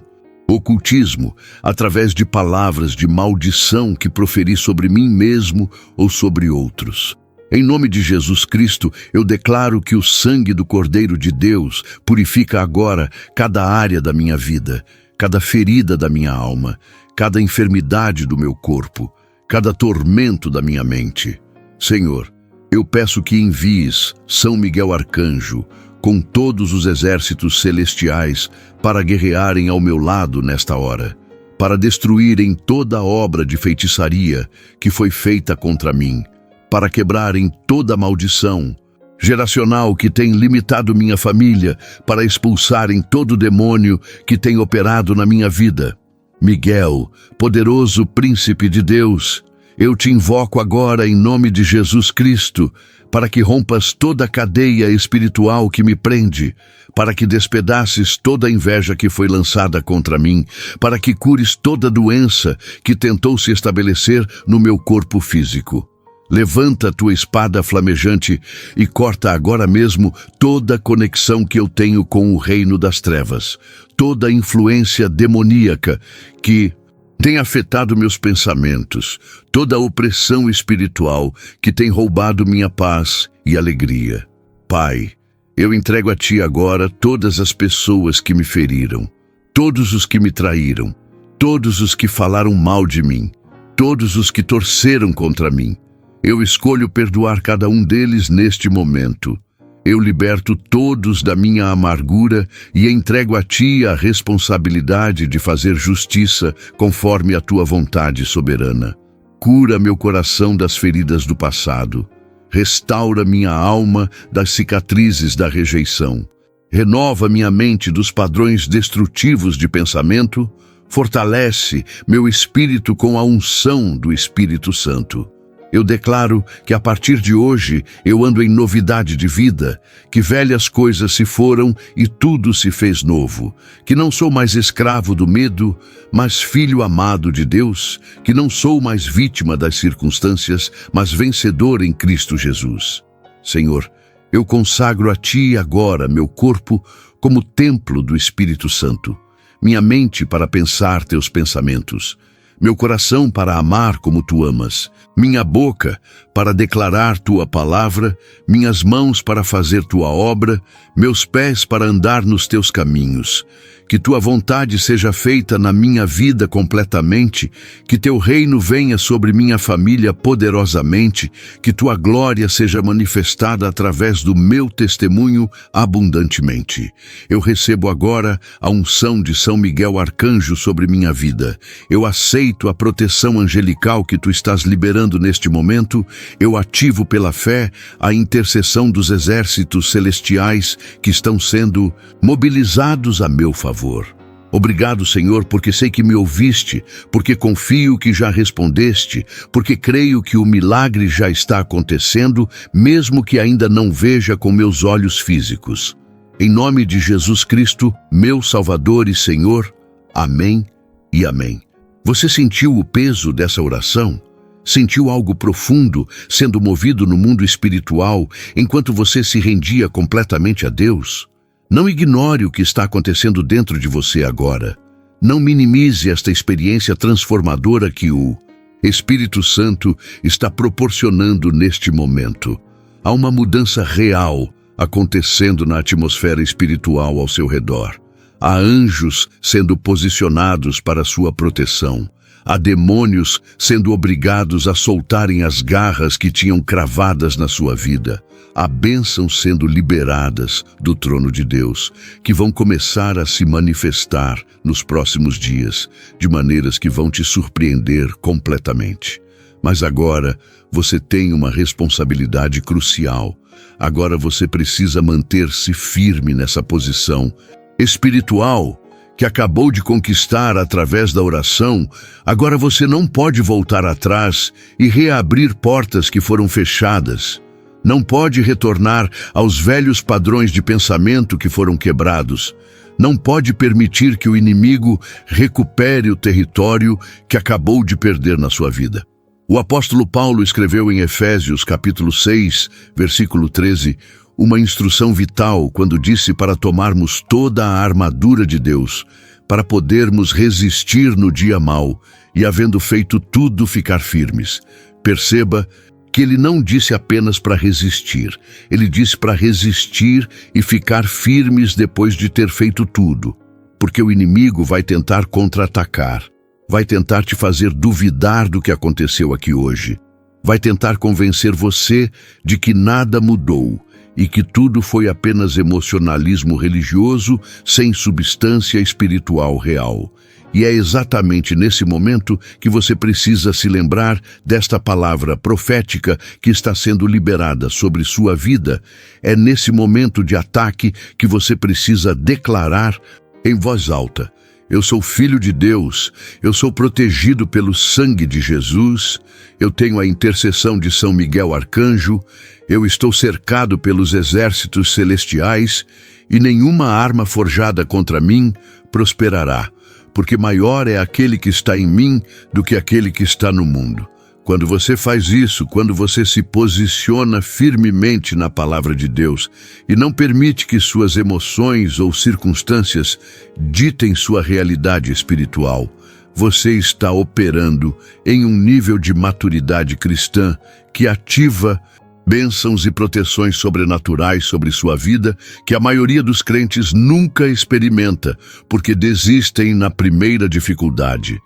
ocultismo, através de palavras de maldição que proferi sobre mim mesmo ou sobre outros. Em nome de Jesus Cristo, eu declaro que o sangue do Cordeiro de Deus purifica agora cada área da minha vida, cada ferida da minha alma, cada enfermidade do meu corpo, cada tormento da minha mente. Senhor, eu peço que envies São Miguel Arcanjo com todos os exércitos celestiais para guerrearem ao meu lado nesta hora, para destruírem toda obra de feitiçaria que foi feita contra mim, para quebrarem toda maldição geracional que tem limitado minha família, para expulsarem todo demônio que tem operado na minha vida. Miguel, poderoso príncipe de Deus, eu te invoco agora em nome de Jesus Cristo, para que rompas toda a cadeia espiritual que me prende, para que despedaces toda a inveja que foi lançada contra mim, para que cures toda doença que tentou se estabelecer no meu corpo físico. Levanta a tua espada flamejante e corta agora mesmo toda a conexão que eu tenho com o reino das trevas, toda a influência demoníaca que tem afetado meus pensamentos, toda a opressão espiritual que tem roubado minha paz e alegria. Pai, eu entrego a ti agora todas as pessoas que me feriram, todos os que me traíram, todos os que falaram mal de mim, todos os que torceram contra mim. Eu escolho perdoar cada um deles neste momento. Eu liberto todos da minha amargura e entrego a ti a responsabilidade de fazer justiça conforme a tua vontade soberana. Cura meu coração das feridas do passado. Restaura minha alma das cicatrizes da rejeição. Renova minha mente dos padrões destrutivos de pensamento. Fortalece meu espírito com a unção do Espírito Santo. Eu declaro que a partir de hoje eu ando em novidade de vida, que velhas coisas se foram e tudo se fez novo, que não sou mais escravo do medo, mas filho amado de Deus, que não sou mais vítima das circunstâncias, mas vencedor em Cristo Jesus. Senhor, eu consagro a Ti agora meu corpo como templo do Espírito Santo, minha mente para pensar Teus pensamentos, meu coração para amar como Tu amas, minha boca para declarar Tua palavra, minhas mãos para fazer Tua obra, meus pés para andar nos Teus caminhos. Que Tua vontade seja feita na minha vida completamente, que Teu reino venha sobre minha família poderosamente, que Tua glória seja manifestada através do meu testemunho abundantemente. Eu recebo agora a unção de São Miguel Arcanjo sobre minha vida. Eu aceito a proteção angelical que Tu estás liberando neste momento. Eu ativo pela fé a intercessão dos exércitos celestiais que estão sendo mobilizados a meu favor. Obrigado, Senhor, porque sei que me ouviste, porque confio que já respondeste, porque creio que o milagre já está acontecendo, mesmo que ainda não veja com meus olhos físicos. Em nome de Jesus Cristo, meu Salvador e Senhor. Amém e amém. Você sentiu o peso dessa oração? Sentiu algo profundo sendo movido no mundo espiritual enquanto você se rendia completamente a Deus? Não ignore o que está acontecendo dentro de você agora. Não minimize esta experiência transformadora que o Espírito Santo está proporcionando neste momento. Há uma mudança real acontecendo na atmosfera espiritual ao seu redor. Há anjos sendo posicionados para sua proteção. Há demônios sendo obrigados a soltarem as garras que tinham cravadas na sua vida. Há bênçãos sendo liberadas do trono de Deus, que vão começar a se manifestar nos próximos dias, de maneiras que vão te surpreender completamente. Mas agora você tem uma responsabilidade crucial. Agora você precisa manter-se firme nessa posição espiritual que acabou de conquistar através da oração. Agora você não pode voltar atrás e reabrir portas que foram fechadas. Não pode retornar aos velhos padrões de pensamento que foram quebrados. Não pode permitir que o inimigo recupere o território que acabou de perder na sua vida. O apóstolo Paulo escreveu em Efésios capítulo 6, versículo 13, uma instrução vital quando disse para tomarmos toda a armadura de Deus, para podermos resistir no dia mau e, havendo feito tudo, ficar firmes. Perceba que ele não disse apenas para resistir, ele disse para resistir e ficar firmes depois de ter feito tudo, porque o inimigo vai tentar contra-atacar, vai tentar te fazer duvidar do que aconteceu aqui hoje, vai tentar convencer você de que nada mudou e que tudo foi apenas emocionalismo religioso sem substância espiritual real. E é exatamente nesse momento que você precisa se lembrar desta palavra profética que está sendo liberada sobre sua vida. É nesse momento de ataque que você precisa declarar em voz alta: eu sou filho de Deus, eu sou protegido pelo sangue de Jesus, eu tenho a intercessão de São Miguel Arcanjo, eu estou cercado pelos exércitos celestiais e nenhuma arma forjada contra mim prosperará, porque maior é aquele que está em mim do que aquele que está no mundo. Quando você faz isso, quando você se posiciona firmemente na palavra de Deus e não permite que suas emoções ou circunstâncias ditem sua realidade espiritual, você está operando em um nível de maturidade cristã que ativa bênçãos e proteções sobrenaturais sobre sua vida que a maioria dos crentes nunca experimenta, porque desistem na primeira dificuldade.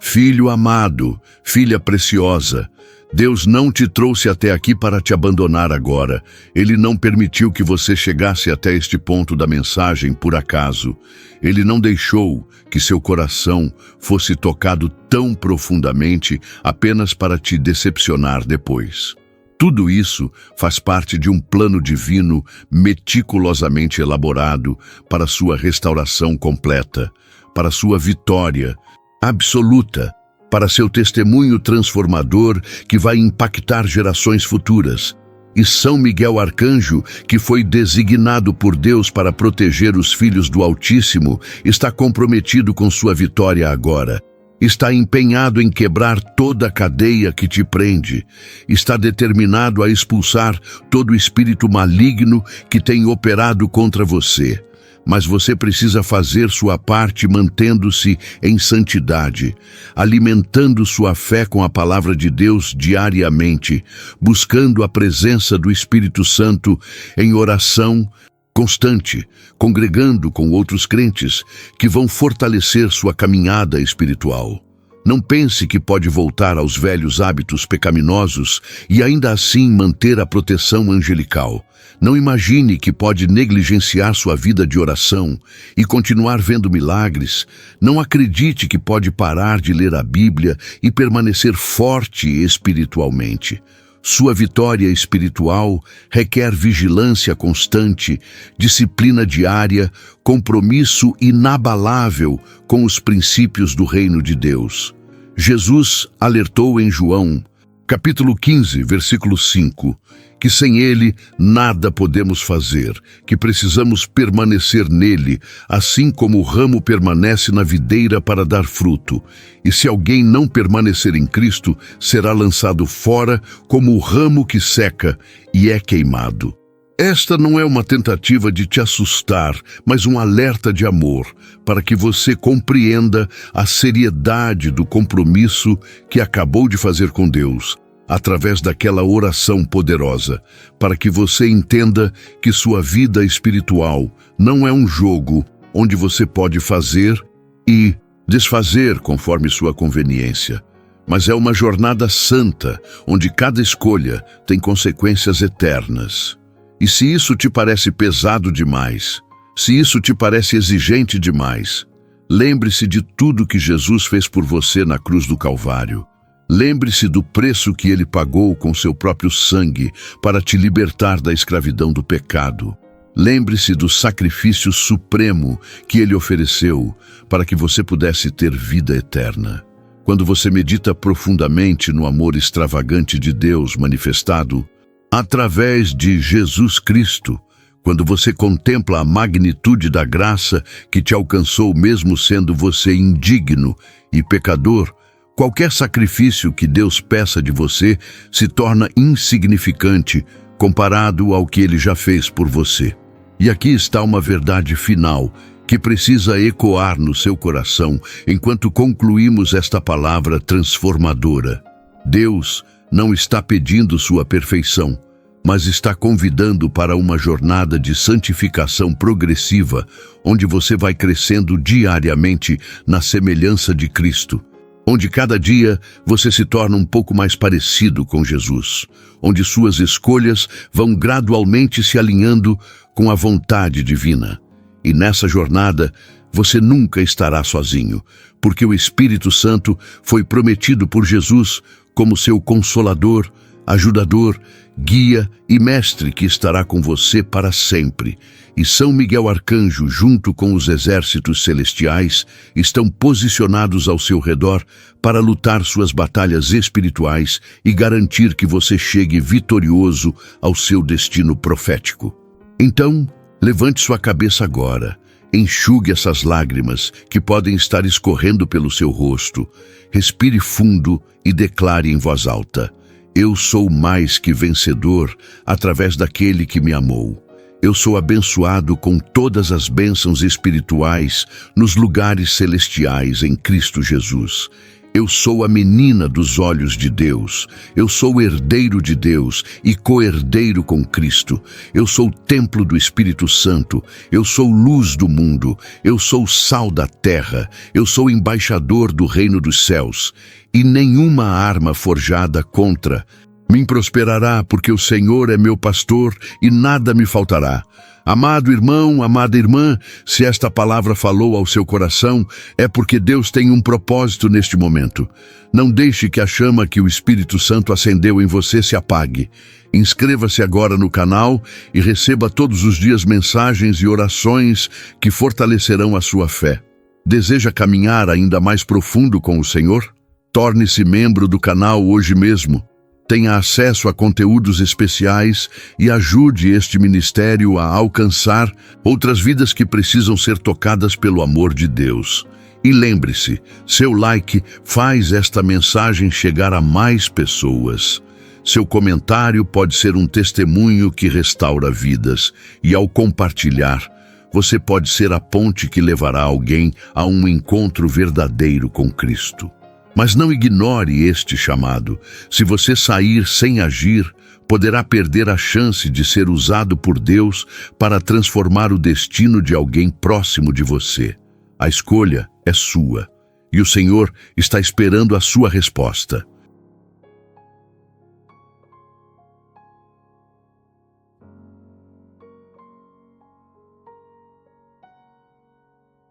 Filho amado, filha preciosa, Deus não te trouxe até aqui para te abandonar agora. Ele não permitiu que você chegasse até este ponto da mensagem por acaso. Ele não deixou que seu coração fosse tocado tão profundamente apenas para te decepcionar depois. Tudo isso faz parte de um plano divino meticulosamente elaborado para sua restauração completa, para sua vitória absoluta, para seu testemunho transformador que vai impactar gerações futuras. E São Miguel Arcanjo, que foi designado por Deus para proteger os filhos do Altíssimo, está comprometido com sua vitória agora. Está empenhado em quebrar toda a cadeia que te prende. Está determinado a expulsar todo espírito maligno que tem operado contra você. Mas você precisa fazer sua parte mantendo-se em santidade, alimentando sua fé com a palavra de Deus diariamente, buscando a presença do Espírito Santo em oração constante, congregando com outros crentes que vão fortalecer sua caminhada espiritual. Não pense que pode voltar aos velhos hábitos pecaminosos e ainda assim manter a proteção angelical. Não imagine que pode negligenciar sua vida de oração e continuar vendo milagres. Não acredite que pode parar de ler a Bíblia e permanecer forte espiritualmente. Sua vitória espiritual requer vigilância constante, disciplina diária, compromisso inabalável com os princípios do reino de Deus. Jesus alertou em João, capítulo 15, versículo 5, que sem ele nada podemos fazer, que precisamos permanecer nele, assim como o ramo permanece na videira para dar fruto. E se alguém não permanecer em Cristo, será lançado fora como o ramo que seca e é queimado. Esta não é uma tentativa de te assustar, mas um alerta de amor, para que você compreenda a seriedade do compromisso que acabou de fazer com Deus, através daquela oração poderosa, para que você entenda que sua vida espiritual não é um jogo onde você pode fazer e desfazer conforme sua conveniência, mas é uma jornada santa, onde cada escolha tem consequências eternas. E se isso te parece pesado demais, se isso te parece exigente demais, lembre-se de tudo que Jesus fez por você na cruz do Calvário. Lembre-se do preço que ele pagou com seu próprio sangue para te libertar da escravidão do pecado. Lembre-se do sacrifício supremo que ele ofereceu para que você pudesse ter vida eterna. Quando você medita profundamente no amor extravagante de Deus manifestado através de Jesus Cristo, quando você contempla a magnitude da graça que te alcançou mesmo sendo você indigno e pecador, qualquer sacrifício que Deus peça de você se torna insignificante comparado ao que ele já fez por você. E aqui está uma verdade final que precisa ecoar no seu coração enquanto concluímos esta palavra transformadora. Deus não está pedindo sua perfeição, mas está convidando para uma jornada de santificação progressiva, onde você vai crescendo diariamente na semelhança de Cristo, onde cada dia você se torna um pouco mais parecido com Jesus, onde suas escolhas vão gradualmente se alinhando com a vontade divina. E nessa jornada, você nunca estará sozinho, porque o Espírito Santo foi prometido por Jesus como seu consolador, ajudador, guia e mestre que estará com você para sempre. E São Miguel Arcanjo, junto com os exércitos celestiais, estão posicionados ao seu redor para lutar suas batalhas espirituais e garantir que você chegue vitorioso ao seu destino profético. Então, levante sua cabeça agora, enxugue essas lágrimas que podem estar escorrendo pelo seu rosto, respire fundo e declare em voz alta: eu sou mais que vencedor através daquele que me amou. Eu sou abençoado com todas as bênçãos espirituais nos lugares celestiais em Cristo Jesus. Eu sou a menina dos olhos de Deus. Eu sou herdeiro de Deus e co-herdeiro com Cristo. Eu sou templo do Espírito Santo. Eu sou luz do mundo. Eu sou sal da terra. Eu sou embaixador do reino dos céus. E nenhuma arma forjada contra me prosperará, porque o Senhor é meu pastor e nada me faltará. Amado irmão, amada irmã, se esta palavra falou ao seu coração, é porque Deus tem um propósito neste momento. Não deixe que a chama que o Espírito Santo acendeu em você se apague. Inscreva-se agora no canal e receba todos os dias mensagens e orações que fortalecerão a sua fé. Deseja caminhar ainda mais profundo com o Senhor? Torne-se membro do canal hoje mesmo. Tenha acesso a conteúdos especiais e ajude este ministério a alcançar outras vidas que precisam ser tocadas pelo amor de Deus. E lembre-se, seu like faz esta mensagem chegar a mais pessoas. Seu comentário pode ser um testemunho que restaura vidas, e ao compartilhar, você pode ser a ponte que levará alguém a um encontro verdadeiro com Cristo. Mas não ignore este chamado. Se você sair sem agir, poderá perder a chance de ser usado por Deus para transformar o destino de alguém próximo de você. A escolha é sua, e o Senhor está esperando a sua resposta.